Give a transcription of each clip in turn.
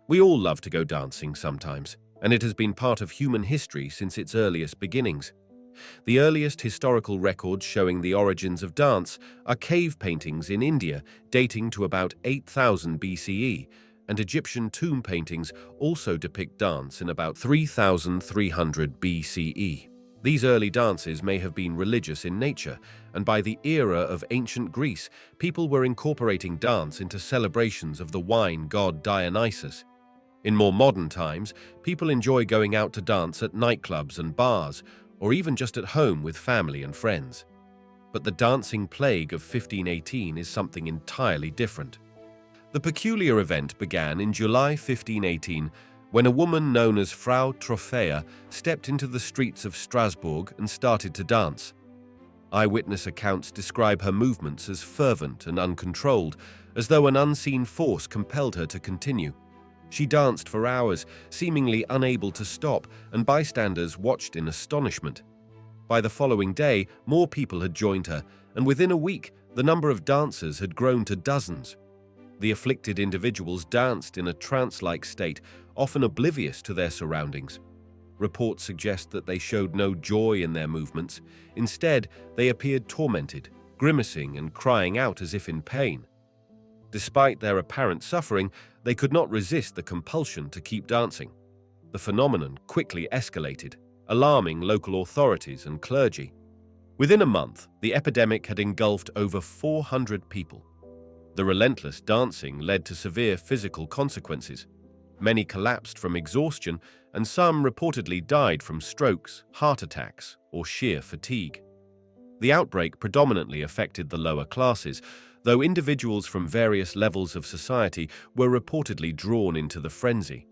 We all love to go dancing sometimes, and it has been part of human history since its earliest beginnings. The earliest historical records showing the origins of dance are cave paintings in India dating to about 8000 BCE, and Egyptian tomb paintings also depict dance in about 3300 BCE. These early dances may have been religious in nature, and by the era of ancient Greece, people were incorporating dance into celebrations of the wine god Dionysus. In more modern times, people enjoy going out to dance at nightclubs and bars, or even just at home with family and friends. But the dancing plague of 1518 is something entirely different. The peculiar event began in July 1518 when a woman known as Frau Trophea stepped into the streets of Strasbourg and started to dance. Eyewitness accounts describe her movements as fervent and uncontrolled, as though an unseen force compelled her to continue. She danced for hours, seemingly unable to stop, and bystanders watched in astonishment. By the following day, more people had joined her, and within a week, the number of dancers had grown to dozens. The afflicted individuals danced in a trance-like state, often oblivious to their surroundings. Reports suggest that they showed no joy in their movements. Instead, they appeared tormented, grimacing and crying out as if in pain. Despite their apparent suffering, they could not resist the compulsion to keep dancing. The phenomenon quickly escalated, alarming local authorities and clergy. Within a month, the epidemic had engulfed over 400 people. The relentless dancing led to severe physical consequences. Many collapsed from exhaustion, and some reportedly died from strokes, heart attacks, or sheer fatigue. The outbreak predominantly affected the lower classes, though individuals from various levels of society were reportedly drawn into the frenzy.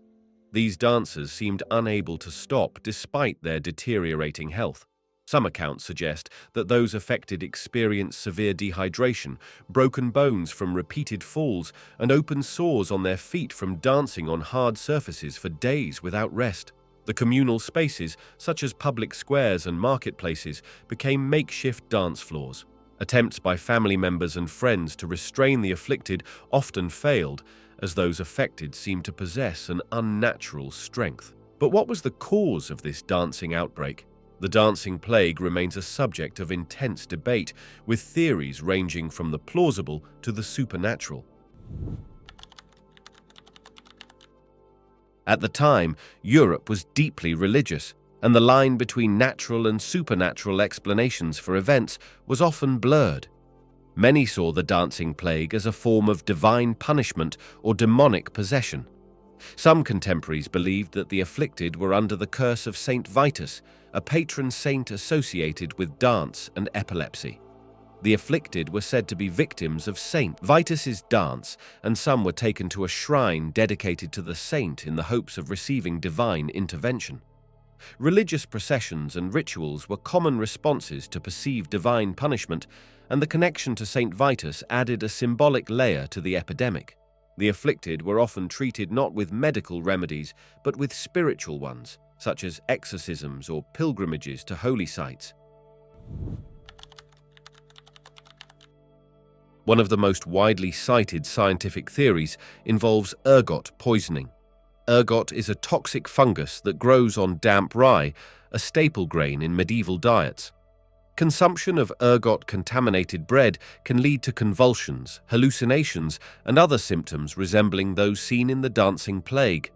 These dancers seemed unable to stop despite their deteriorating health. Some accounts suggest that those affected experienced severe dehydration, broken bones from repeated falls, and open sores on their feet from dancing on hard surfaces for days without rest. The communal spaces, such as public squares and marketplaces, became makeshift dance floors. Attempts by family members and friends to restrain the afflicted often failed, as those affected seemed to possess an unnatural strength. But what was the cause of this dancing outbreak? The dancing plague remains a subject of intense debate, with theories ranging from the plausible to the supernatural. At the time, Europe was deeply religious, and the line between natural and supernatural explanations for events was often blurred. Many saw the dancing plague as a form of divine punishment or demonic possession. Some contemporaries believed that the afflicted were under the curse of Saint Vitus, a patron saint associated with dance and epilepsy. The afflicted were said to be victims of Saint Vitus's dance, and some were taken to a shrine dedicated to the saint in the hopes of receiving divine intervention. Religious processions and rituals were common responses to perceived divine punishment, and the connection to Saint Vitus added a symbolic layer to the epidemic. The afflicted were often treated not with medical remedies, but with spiritual ones, such as exorcisms or pilgrimages to holy sites. One of the most widely cited scientific theories involves ergot poisoning. Ergot is a toxic fungus that grows on damp rye, a staple grain in medieval diets. Consumption of ergot-contaminated bread can lead to convulsions, hallucinations, and other symptoms resembling those seen in the dancing plague.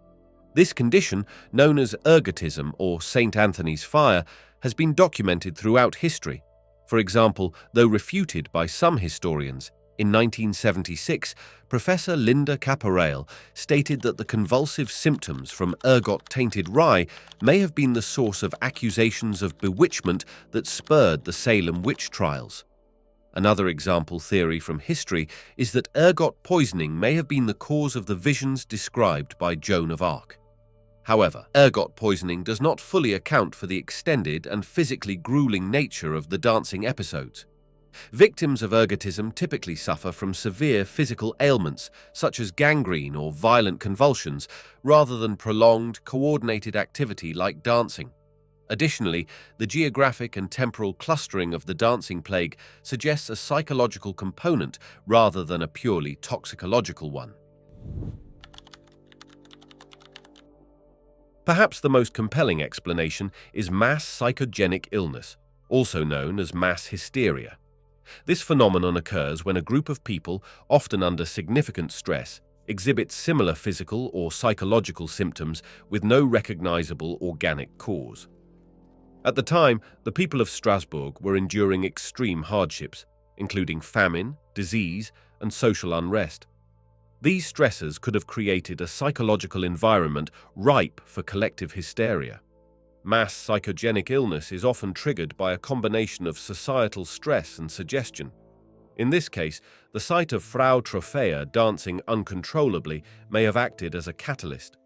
This condition, known as ergotism or St. Anthony's fire, has been documented throughout history. For example, though refuted by some historians, in 1976, Professor Linda Caporael stated that the convulsive symptoms from ergot-tainted rye may have been the source of accusations of bewitchment that spurred the Salem witch trials. Another example theory from history is that ergot poisoning may have been the cause of the visions described by Joan of Arc. However, ergot poisoning does not fully account for the extended and physically grueling nature of the dancing episodes. Victims of ergotism typically suffer from severe physical ailments, such as gangrene or violent convulsions, rather than prolonged, coordinated activity like dancing. Additionally, the geographic and temporal clustering of the dancing plague suggests a psychological component rather than a purely toxicological one. Perhaps the most compelling explanation is mass psychogenic illness, also known as mass hysteria. This phenomenon occurs when a group of people, often under significant stress, exhibit similar physical or psychological symptoms with no recognizable organic cause. At the time, the people of Strasbourg were enduring extreme hardships, including famine, disease, and social unrest. These stressors could have created a psychological environment ripe for collective hysteria. Mass psychogenic illness is often triggered by a combination of societal stress and suggestion. In this case, the sight of Frau Trophea dancing uncontrollably may have acted as a catalyst.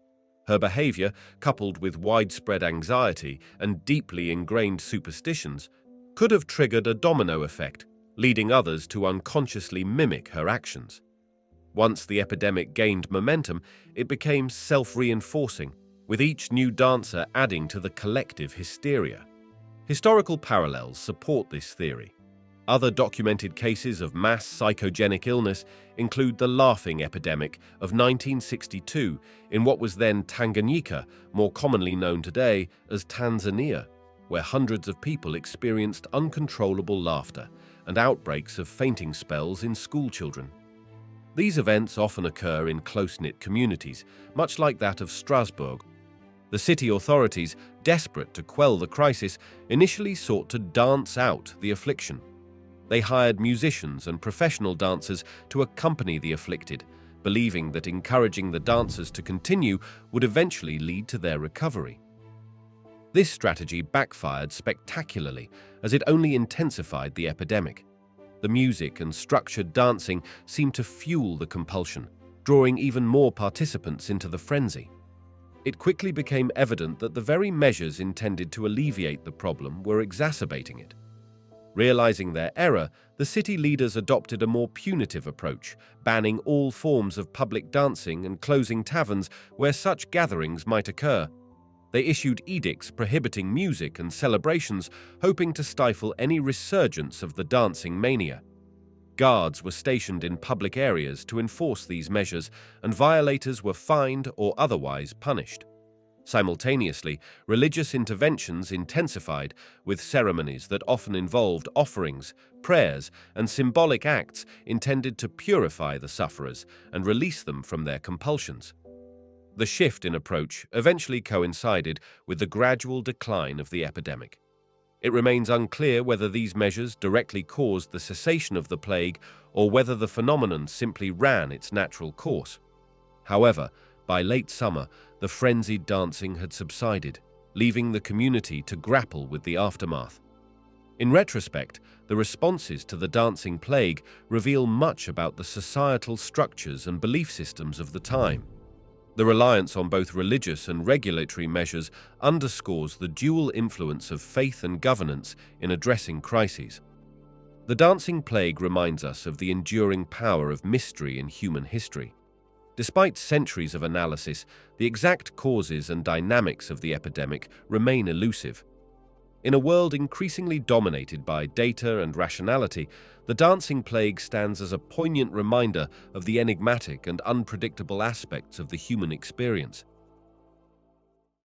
Her behavior, coupled with widespread anxiety and deeply ingrained superstitions, could have triggered a domino effect, leading others to unconsciously mimic her actions. Once the epidemic gained momentum, it became self-reinforcing, with each new dancer adding to the collective hysteria. Historical parallels support this theory. Other documented cases of mass psychogenic illness include the laughing epidemic of 1962 in what was then Tanganyika, more commonly known today as Tanzania, where hundreds of people experienced uncontrollable laughter and outbreaks of fainting spells in schoolchildren. These events often occur in close-knit communities, much like that of Strasbourg. The city authorities, desperate to quell the crisis, initially sought to dance out the affliction. They hired musicians and professional dancers to accompany the afflicted, believing that encouraging the dancers to continue would eventually lead to their recovery. This strategy backfired spectacularly, as it only intensified the epidemic. The music and structured dancing seemed to fuel the compulsion, drawing even more participants into the frenzy. It quickly became evident that the very measures intended to alleviate the problem were exacerbating it. Realizing their error, the city leaders adopted a more punitive approach, banning all forms of public dancing and closing taverns where such gatherings might occur. They issued edicts prohibiting music and celebrations, hoping to stifle any resurgence of the dancing mania. Guards were stationed in public areas to enforce these measures, and violators were fined or otherwise punished. Simultaneously, religious interventions intensified, with ceremonies that often involved offerings, prayers, and symbolic acts intended to purify the sufferers and release them from their compulsions. The shift in approach eventually coincided with the gradual decline of the epidemic. It remains unclear whether these measures directly caused the cessation of the plague or whether the phenomenon simply ran its natural course. However, by late summer, the frenzied dancing had subsided, leaving the community to grapple with the aftermath. In retrospect, the responses to the dancing plague reveal much about the societal structures and belief systems of the time. The reliance on both religious and regulatory measures underscores the dual influence of faith and governance in addressing crises. The dancing plague reminds us of the enduring power of mystery in human history. Despite centuries of analysis, the exact causes and dynamics of the epidemic remain elusive. In a world increasingly dominated by data and rationality, the dancing plague stands as a poignant reminder of the enigmatic and unpredictable aspects of the human experience.